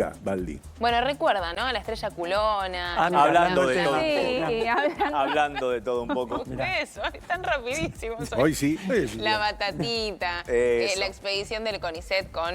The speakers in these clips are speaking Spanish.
Diga, Baldi. Bueno, recuerda, ¿no? La estrella culona. Hablando de todo. Sí, Hablando de todo un poco. Eso, están rapidísimos. Hoy sí. La batatita, la expedición del CONICET con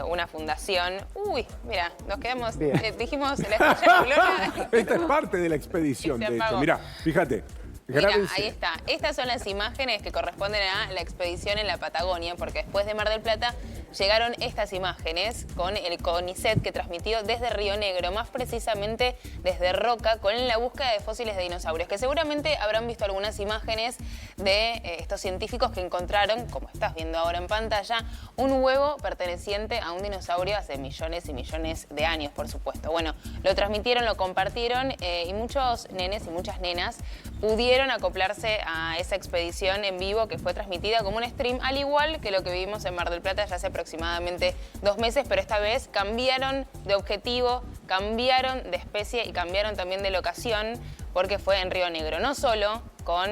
una fundación. Uy, mira, nos quedamos, dijimos la estrella culona. Esta es parte de la expedición, de hecho. Mirá, fíjate. Mira, ahí está. Estas son las imágenes que corresponden a la expedición en la Patagonia, porque después de Mar del Plata llegaron estas imágenes con el CONICET que transmitió desde Río Negro, más precisamente desde Roca, con la búsqueda de fósiles de dinosaurios, que seguramente habrán visto algunas imágenes de estos científicos que encontraron, como estás viendo ahora en pantalla, un huevo perteneciente a un dinosaurio hace millones y millones de años, por supuesto. Bueno, lo transmitieron, lo compartieron y muchos nenes y muchas nenas pudieron acoplarse a esa expedición en vivo que fue transmitida como un stream, al igual que lo que vivimos en Mar del Plata ya hace aproximadamente 2 meses, pero esta vez cambiaron de objetivo, cambiaron de especie y cambiaron también de locación, porque fue en Río Negro. No solo con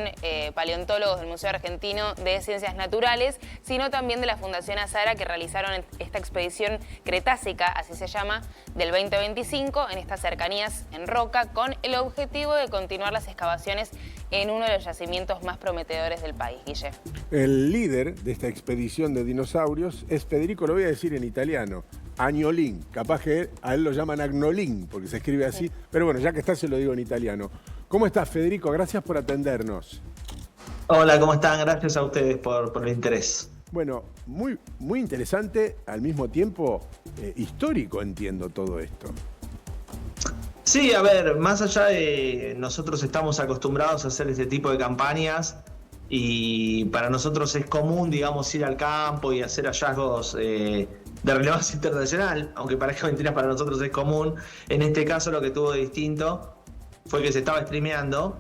paleontólogos del Museo Argentino de Ciencias Naturales, sino también de la Fundación Azara, que realizaron esta expedición cretácica, así se llama, del 2025 en estas cercanías en Roca, con el objetivo de continuar las excavaciones en uno de los yacimientos más prometedores del país, Guille. El líder de esta expedición de dinosaurios es Federico, lo voy a decir en italiano, Agnolin. Capaz que a él lo llaman Agnolin, porque se escribe así. Pero bueno, ya que está, se lo digo en italiano. ¿Cómo estás, Federico? Gracias por atendernos. Hola, ¿cómo están? Gracias a ustedes por el interés. Bueno, muy interesante, al mismo tiempo histórico, entiendo todo esto. Sí, a ver, más allá de nosotros estamos acostumbrados a hacer este tipo de campañas y para nosotros es común, digamos, ir al campo y hacer hallazgos de relevancia internacional, aunque parezca mentira, para nosotros es común. En este caso lo que tuvo de distinto fue que se estaba streameando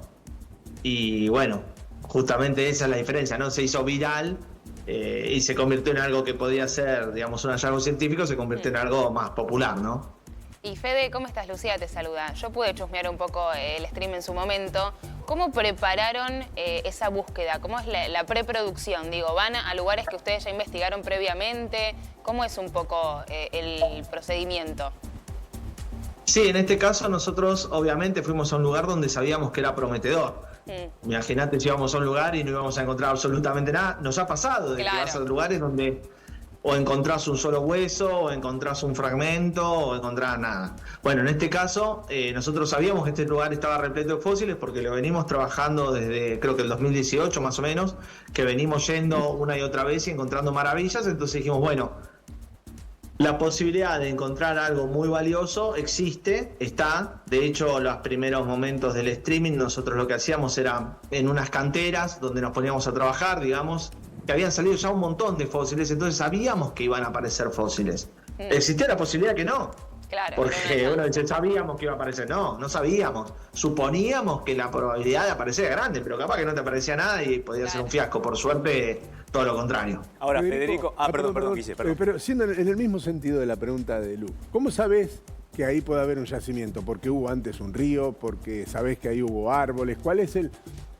y bueno, justamente esa es la diferencia, ¿no? Se hizo viral y se convirtió en algo que podía ser, digamos, un hallazgo científico, se convirtió en algo más popular, ¿no? Y Fede, ¿cómo estás? Lucía te saluda. Yo pude chusmear un poco el stream en su momento. ¿Cómo prepararon esa búsqueda? ¿Cómo es la preproducción? Digo, ¿van a lugares que ustedes ya investigaron previamente? ¿Cómo es un poco el procedimiento? Sí, en este caso nosotros obviamente fuimos a un lugar donde sabíamos que era prometedor. Imagínate si íbamos a un lugar y no íbamos a encontrar absolutamente nada. Nos ha pasado de que vas a lugares donde o encontrás un solo hueso, o encontrás un fragmento, o encontrás nada. Bueno, en este caso nosotros sabíamos que este lugar estaba repleto de fósiles porque lo venimos trabajando desde creo que el 2018 más o menos, que venimos yendo una y otra vez y encontrando maravillas. Entonces dijimos, bueno, la posibilidad de encontrar algo muy valioso existe, está. De hecho, los primeros momentos del streaming nosotros lo que hacíamos era en unas canteras donde nos poníamos a trabajar, digamos, que habían salido ya un montón de fósiles, entonces sabíamos que iban a aparecer fósiles. Existía la posibilidad que no. Claro, porque uno dice, sabíamos que iba a aparecer. No, no sabíamos. Suponíamos que la probabilidad de aparecer era grande, pero capaz que no te aparecía nada y podía ser un fiasco. Por suerte, todo lo contrario. Ahora, Federico... perdón, Guille, perdón. Pero siendo en el mismo sentido de la pregunta de Lu, ¿cómo sabés que ahí puede haber un yacimiento? ¿Porque hubo antes un río? ¿Porque sabés que ahí hubo árboles? ¿Cuál es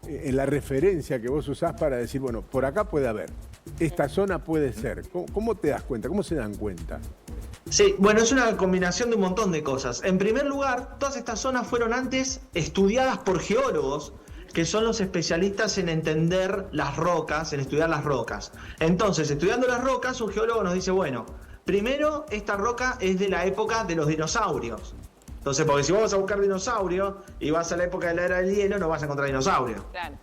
la referencia que vos usás para decir, bueno, por acá puede haber, esta zona puede ser? ¿Cómo te das cuenta? ¿Cómo se dan cuenta? Sí, bueno, es una combinación de un montón de cosas. En primer lugar, todas estas zonas fueron antes estudiadas por geólogos, que son los especialistas en entender las rocas, en estudiar las rocas. Entonces, estudiando las rocas, un geólogo nos dice, bueno, primero, esta roca es de la época de los dinosaurios. Entonces, porque si vos vas a buscar dinosaurios y vas a la época de la era del hielo, no vas a encontrar dinosaurios. Claro.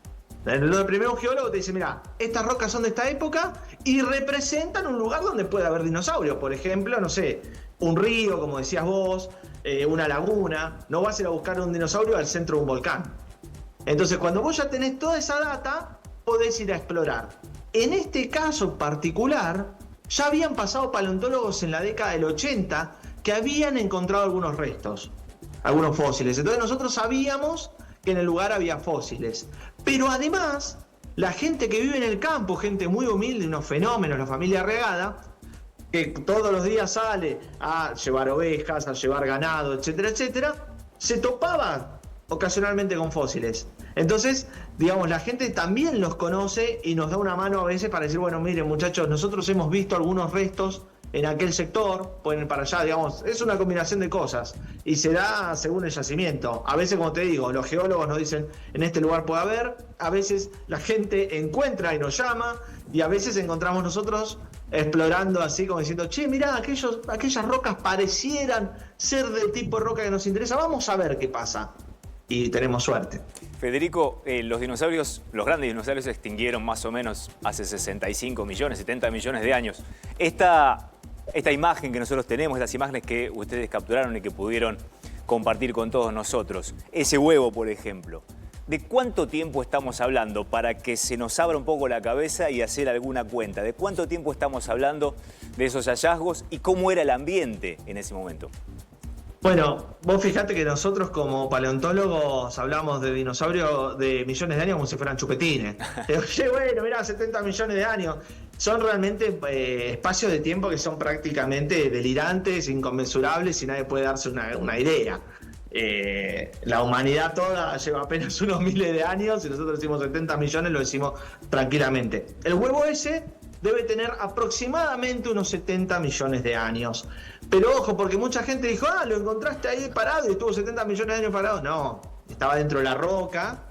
Lo primero, un geólogo te dice, mira, estas rocas son de esta época y representan un lugar donde puede haber dinosaurios. Por ejemplo, no sé, un río, como decías vos, una laguna. No vas a ir a buscar un dinosaurio al centro de un volcán. Entonces, cuando vos ya tenés toda esa data, podés ir a explorar. En este caso particular, ya habían pasado paleontólogos en la década del 80 que habían encontrado algunos restos, algunos fósiles. Entonces nosotros sabíamos que en el lugar había fósiles. Pero además, la gente que vive en el campo, gente muy humilde, unos fenómenos, la familia Regada, que todos los días sale a llevar ovejas, a llevar ganado, etcétera, etcétera, se topaba ocasionalmente con fósiles. Entonces, digamos, la gente también los conoce y nos da una mano a veces para decir, bueno, miren muchachos, nosotros hemos visto algunos restos en aquel sector, pueden ir para allá, digamos, es una combinación de cosas y se da según el yacimiento. A veces, como te digo, los geólogos nos dicen en este lugar puede haber, a veces la gente encuentra y nos llama y a veces encontramos nosotros explorando así como diciendo, che, mirá, aquellas rocas parecieran ser del tipo de roca que nos interesa, vamos a ver qué pasa. Y tenemos suerte. Federico, los dinosaurios, los grandes dinosaurios se extinguieron más o menos hace 65 millones, 70 millones de años. Esta imagen que nosotros tenemos, estas imágenes que ustedes capturaron y que pudieron compartir con todos nosotros, ese huevo, por ejemplo, ¿de cuánto tiempo estamos hablando para que se nos abra un poco la cabeza y hacer alguna cuenta? ¿De cuánto tiempo estamos hablando de esos hallazgos y cómo era el ambiente en ese momento? Bueno, vos fijate que nosotros como paleontólogos hablamos de dinosaurios de millones de años como si fueran chupetines. Oye, bueno, mirá, 70 millones de años. Son realmente espacios de tiempo que son prácticamente delirantes, inconmensurables y nadie puede darse una idea. La humanidad toda lleva apenas unos miles de años y nosotros decimos 70 millones, lo decimos tranquilamente. El huevo ese debe tener aproximadamente unos 70 millones de años. Pero ojo, porque mucha gente dijo, lo encontraste ahí parado y estuvo 70 millones de años parado. No, estaba dentro de la roca,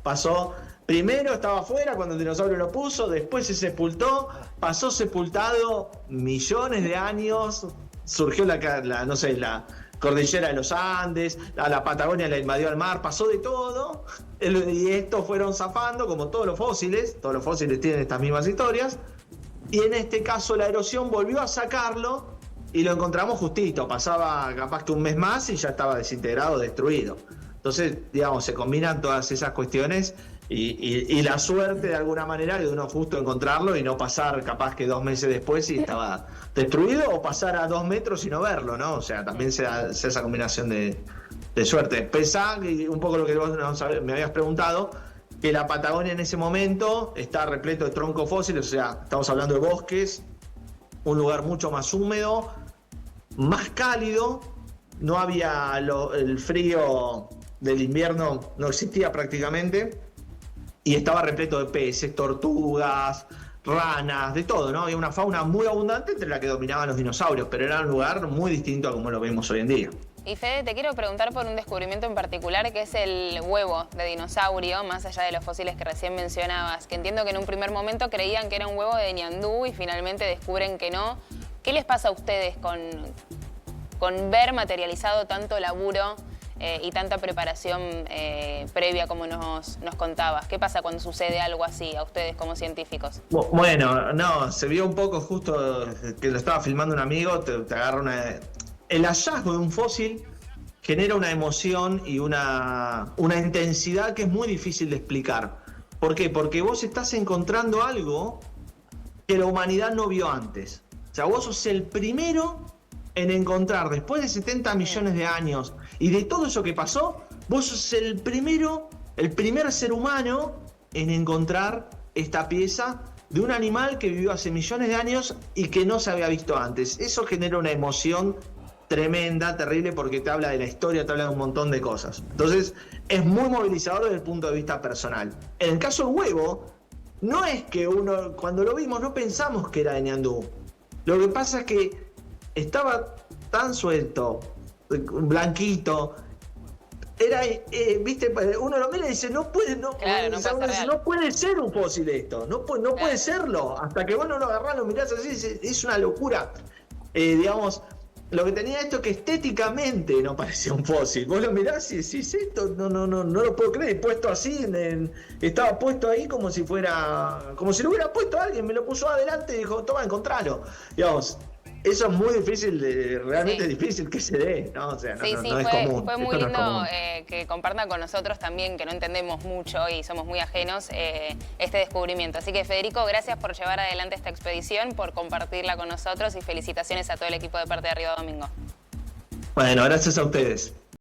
pasó, primero estaba afuera cuando el dinosaurio lo puso, después se sepultó, pasó sepultado millones de años, surgió la cordillera de los Andes, la Patagonia la invadió al mar, pasó de todo, y estos fueron zafando, como todos los fósiles tienen estas mismas historias, y en este caso la erosión volvió a sacarlo, y lo encontramos justito, pasaba capaz que un mes más y ya estaba desintegrado, destruido. Entonces, digamos, se combinan todas esas cuestiones y la suerte de alguna manera de uno justo encontrarlo y no pasar capaz que 2 meses después y estaba destruido o pasar a 2 metros y no verlo, ¿no? O sea, también se da esa combinación de suerte. Pensá, un poco lo que vos me habías preguntado, que la Patagonia en ese momento está repleto de troncos fósiles, o sea, estamos hablando de bosques, un lugar mucho más húmedo, más cálido, no había el frío del invierno, no existía prácticamente, y estaba repleto de peces, tortugas, ranas, de todo, ¿no? Había una fauna muy abundante entre la que dominaban los dinosaurios, pero era un lugar muy distinto a como lo vemos hoy en día. Y Fede, te quiero preguntar por un descubrimiento en particular que es el huevo de dinosaurio, más allá de los fósiles que recién mencionabas, que entiendo que en un primer momento creían que era un huevo de ñandú y finalmente descubren que no. ¿Qué les pasa a ustedes con ver materializado tanto laburo y tanta preparación previa como nos contabas? ¿Qué pasa cuando sucede algo así a ustedes como científicos? Bueno, no, se vio un poco justo que lo estaba filmando un amigo, te agarra el hallazgo de un fósil genera una emoción y una intensidad que es muy difícil de explicar. ¿Por qué? Porque vos estás encontrando algo que la humanidad no vio antes. O sea, vos sos el primero en encontrar, después de 70 millones de años y de todo eso que pasó, vos sos el primer ser humano en encontrar esta pieza de un animal que vivió hace millones de años y que no se había visto antes. Eso genera una emoción tremenda, terrible, porque te habla de la historia, te habla de un montón de cosas. Entonces, es muy movilizador desde el punto de vista personal. En el caso del huevo, no es que uno, cuando lo vimos, no pensamos que era de ñandú. Lo que pasa es que estaba tan suelto, blanquito, era, viste, uno lo mira y dice, no puede, no puede ser un fósil esto, no puede serlo, hasta que vos no lo agarrás, lo mirás así, es una locura. Digamos, lo que tenía esto que estéticamente no parecía un fósil. Vos lo mirás y decís, esto no lo puedo creer, puesto así, estaba puesto ahí como si lo hubiera puesto alguien, me lo puso adelante y dijo, toma, encontralo. Digamos, eso es muy difícil, realmente sí. Difícil que se dé, ¿no? O sea, no es común. Fue muy lindo que compartan con nosotros también, que no entendemos mucho y somos muy ajenos, este descubrimiento. Así que, Federico, gracias por llevar adelante esta expedición, por compartirla con nosotros y felicitaciones a todo el equipo de Parte de Arriba Domingo. Bueno, gracias a ustedes.